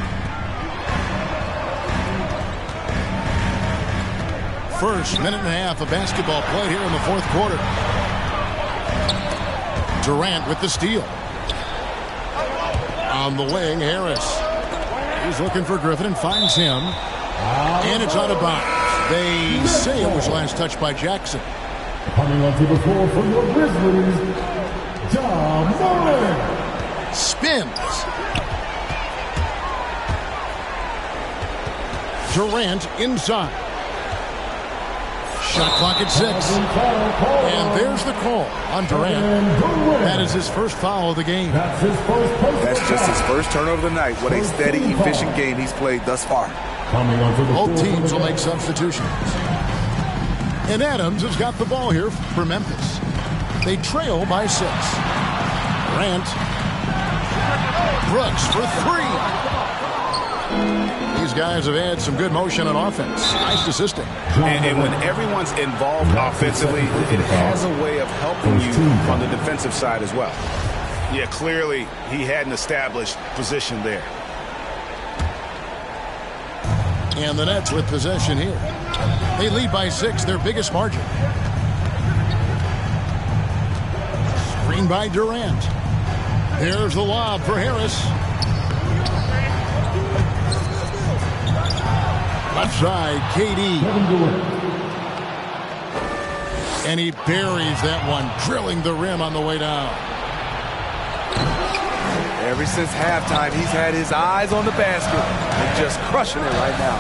First minute and a half of basketball played here in the fourth quarter. Durant with the steal. On the wing, Harris. He's looking for Griffin and finds him. And it's out of bounds. They say it was last touched by Jackson. Coming onto the floor for your Grizzlies, Ja Morant. Spins. Durant inside. Shot clock at 6. And there's the call on Durant. That is his first foul of the game. That's just his first turnover of the night. What a steady, efficient game he's played thus far. Both teams will make substitutions. And Adams has got the ball here for Memphis. They trail by 6. Durant. Brooks for 3. These guys have had some good motion on offense. Nice assisting. And when everyone's involved offensively, it has a way of helping you on the defensive side as well. Yeah, clearly he had an established position there. And the Nets with possession here. They lead by 6, their biggest margin. Screen by Durant. There's the lob for Harris. Left side, KD. And he buries that one, drilling the rim on the way down. Ever since halftime, he's had his eyes on the basket and just crushing it right now.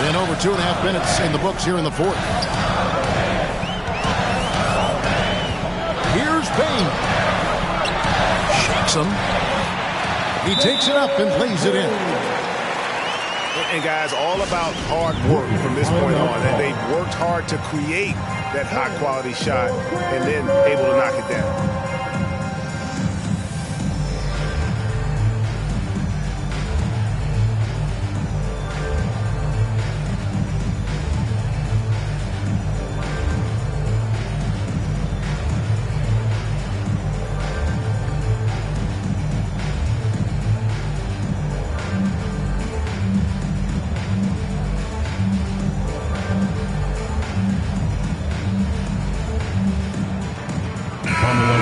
And over 2.5 minutes in the books here in the fourth. Exum. He takes it up and plays it in. And guys, all about hard work from this point on. And they've worked hard to create that high-quality shot and then able to knock it down.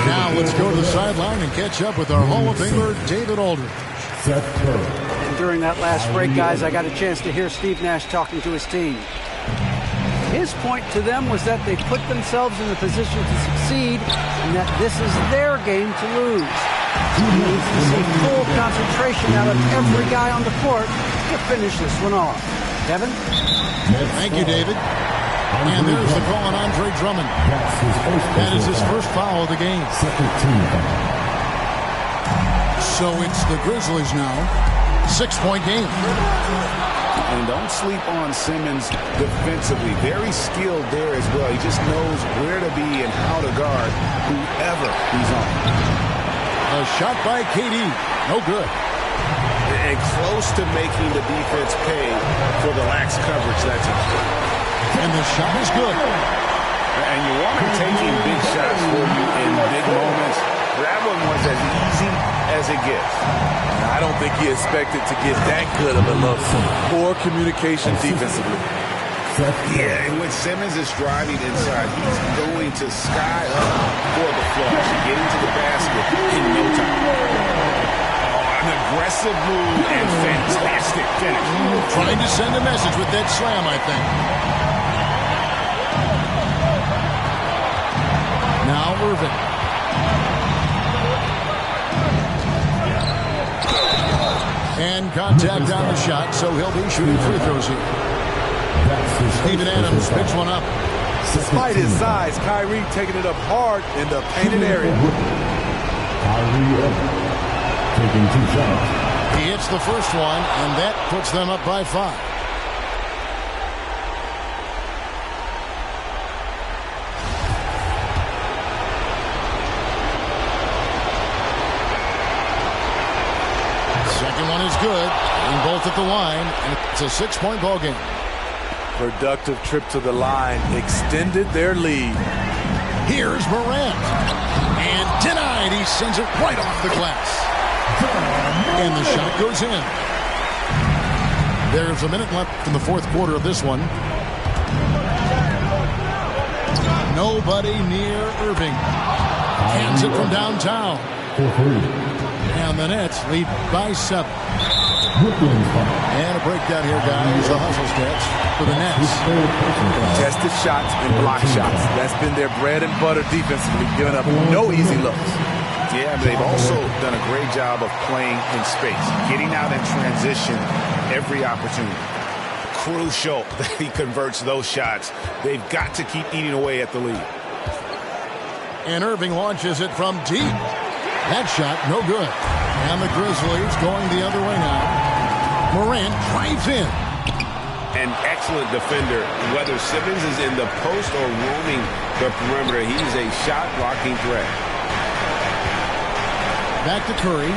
Now let's go to the sideline and catch up with our Hall of Famer, David Aldridge. And during that last break, guys, I got a chance to hear Steve Nash talking to his team. His point to them was that they put themselves in the position to succeed and that this is their game to lose. He needs to see full concentration out of every guy on the court to finish this one off. Kevin? Thank you, David. And there's the call on Andre Drummond. That is his first foul of the game. So it's the Grizzlies now. 6-point game. And don't sleep on Simmons defensively. Very skilled there as well. He just knows where to be and how to guard whoever he's on. A shot by KD. No good. And close to making the defense pay for the lax coverage that time. And the shot is good. And you want him taking big shots for you in big moments. That one was as easy as it gets. I don't think he expected to get that good of a look. Poor communication defensively. Yeah, and when Simmons is driving inside, he's going to sky up for the flush, getting to the basket in no time. Oh, an aggressive move and fantastic finish. Trying to send a message with that slam, I think. Now Irving. And contact on the shot, so he'll be shooting free throws here. Steven Adams picks one up. Despite his size, Kyrie taking it up hard in the painted area. Kyrie taking 2 shots. He hits the first one, and that puts them up by 5. Second one is good, and both at the line, and it's a 6-point ball game. Productive trip to the line extended their lead. Here's Morant. And denied. He sends it right off the glass. And the shot goes in. There's a minute left in the fourth quarter of this one. Nobody near Irving. Hands it from downtown. And the Nets lead by 7. And a breakdown here, guys. The hustle stats for the Nets. Contested shots and block shots. That's been their bread and butter defensively, giving up no easy looks. Yeah, but they've also done a great job of playing in space, getting out in transition every opportunity. Crucial that he converts those shots. They've got to keep eating away at the lead. And Irving launches it from deep. That shot, no good. And the Grizzlies going the other way now. Morant drives in. An excellent defender. Whether Simmons is in the post or roaming the perimeter, he's a shot-blocking threat. Back to Curry.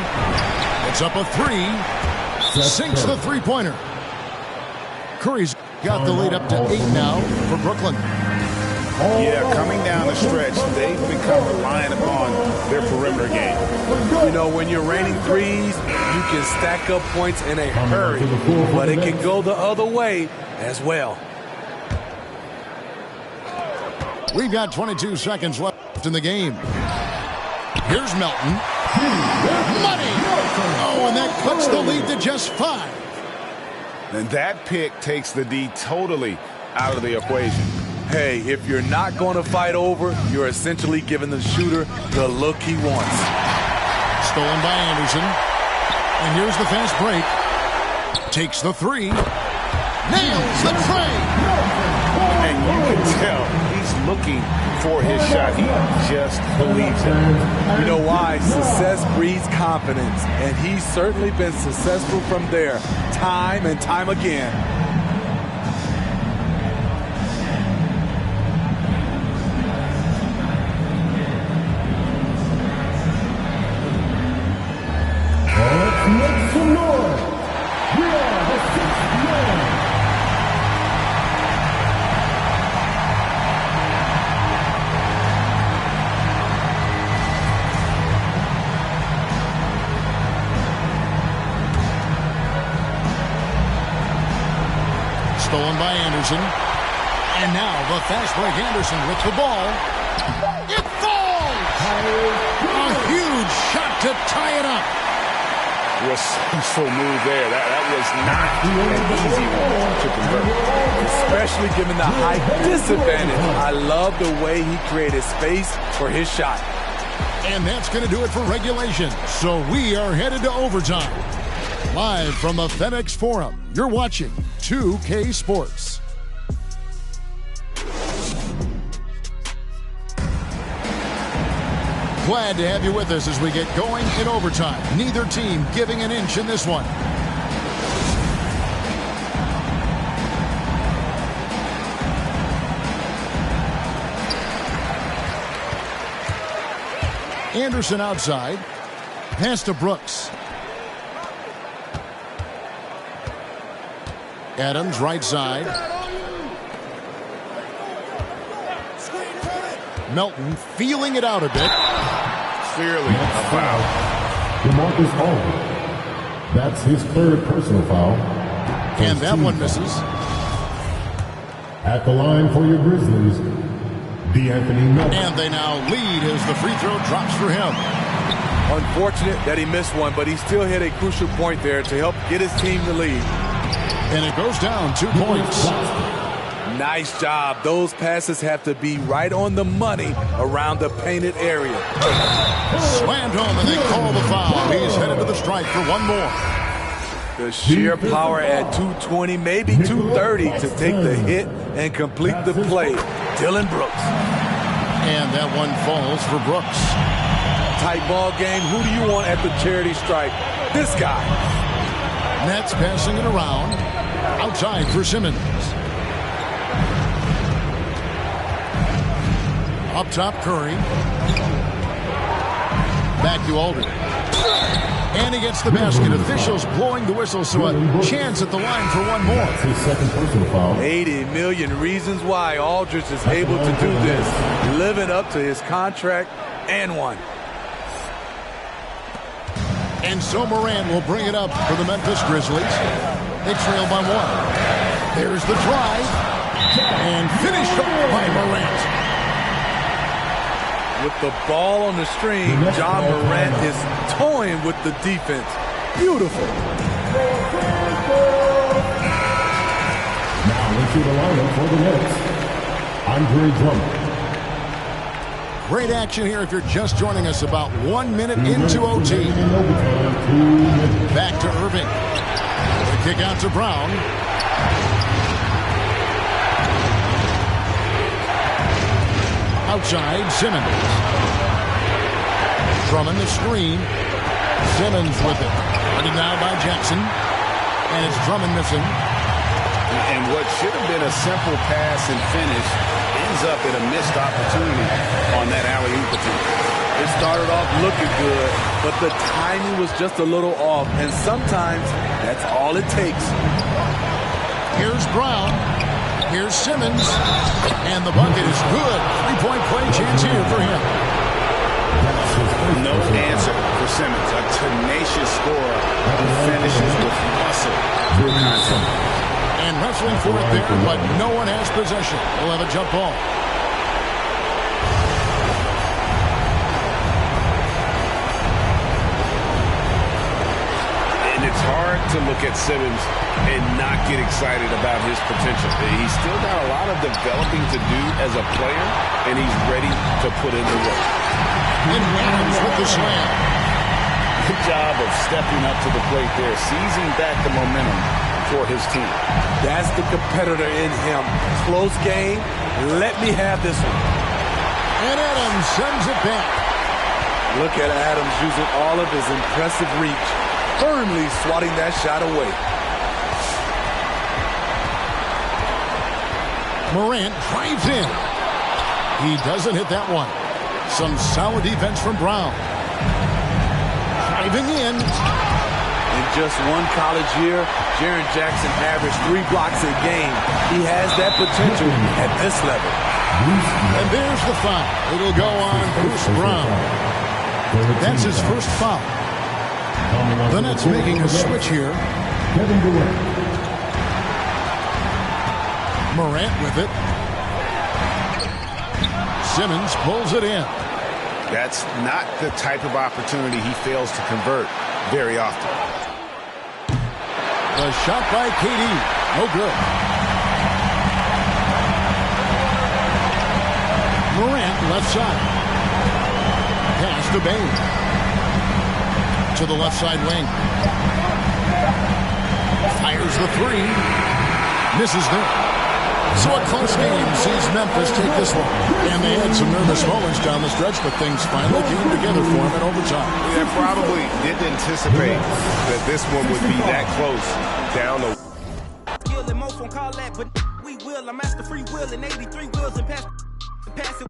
It's up a 3. Sinks the three-pointer. Curry's got the lead up to 8 now for Brooklyn. Yeah, coming down the stretch, they've become reliant upon their perimeter game. You know, when you're raining threes, you can stack up points in a hurry, but it can go the other way as well. We've got 22 seconds left in the game. Here's Melton. Money! Oh, and that cuts the lead to just 5. And that pick takes the D totally out of the equation. Hey, if you're not going to fight over, you're essentially giving the shooter the look he wants. Stolen by Anderson. And here's the fast break. Takes the 3. Nails the tray. And you can tell he's looking for his shot. He just believes it. You know why? Success breeds confidence, and he's certainly been successful from there, time and time again. Let's make some noise. We are the sixth man. Stolen by Anderson. And now the fast break Anderson with the ball. It falls! A huge shot to tie it up. Resourceful move there. That was not an easy one to convert. Especially given the height disadvantage. I love the way he created space for his shot. And that's going to do it for regulation. So we are headed to overtime. Live from the FedEx Forum, you're watching 2K Sports. Glad to have you with us as we get going in overtime. Neither team giving an inch in this one. Anderson outside. Pass to Brooks. Adams right side. Melton feeling it out a bit. Clearly a foul. DeMarcus Aldridge. That's his third personal foul. And that one misses. At the line for your Grizzlies, D'Anthony Melton. And they now lead as the free throw drops for him. Unfortunate that he missed one, but he still hit a crucial point there to help get his team the lead. And it goes down 2 points. Nice job. Those passes have to be right on the money around the painted area. Slammed home, and they call the foul. He's headed to the strike for one more. The sheer power at 220, maybe 230 to take the hit and complete the play. Dylan Brooks. And that one falls for Brooks. Tight ball game. Who do you want at the charity stripe? This guy. Nets passing it around. Outside for Simmons. Up top, Curry. Back to Aldridge. And he gets the basket. Officials blowing the whistle, so a chance at the line for one more. His second personal foul. 80 million reasons why Aldridge is able to do this. Living up to his contract and one. And so Morant will bring it up for the Memphis Grizzlies. They trail by one. There's the drive. And finished off by Morant. With the ball on the string, John Morant is toying with the defense. Beautiful. Now into the lineup for the Nets, Andre Drummond. Great action here if you're just joining us, about 1 minute into OT. Back to Irving. The kick out to Brown. Outside, Simmons. Drummond the screen. Simmons with it. Guarded now by Jackson. And it's Drummond missing. And what should have been a simple pass and finish ends up in a missed opportunity on that alley-oop attempt. It started off looking good, but the timing was just a little off. And sometimes that's all it takes. Here's Brown. Here's Simmons. And the bucket is good. 3-point play chance here for him. No answer for Simmons. A tenacious scorer who finishes with muscle through contact. And wrestling for it there, but no one has possession. We'll have a jump ball. And it's hard to look at Simmons and not get excited about his potential. He's still got a lot of developing to do as a player, and he's ready to put in the work. And Williams with the slam. Good job of stepping up to the plate there, seizing back the momentum for his team. That's the competitor in him. Close game. Let me have this one. And Adams sends it back. Look at Adams using all of his impressive reach, firmly swatting that shot away. Morant drives in. He doesn't hit that one. Some solid defense from Brown. Driving in. In just one college year, Jaren Jackson averaged 3 blocks a game. He has that potential at this level. And there's the foul. It'll go on Bruce Brown. That's his first foul. The Nets making a switch here. Morant with it. Simmons pulls it in. That's not the type of opportunity he fails to convert very often. The shot by KD. No good. Morant left side. Pass to Bain. To the left side wing. Fires the 3. Misses there. So a close game sees Memphis take this one. And they had some nervous moments down the stretch, but things finally came together for them in overtime. They probably didn't anticipate that this one would be that close down the... Skill and most won't call that, but we will. I'm master free will in 83 wheels and pass it.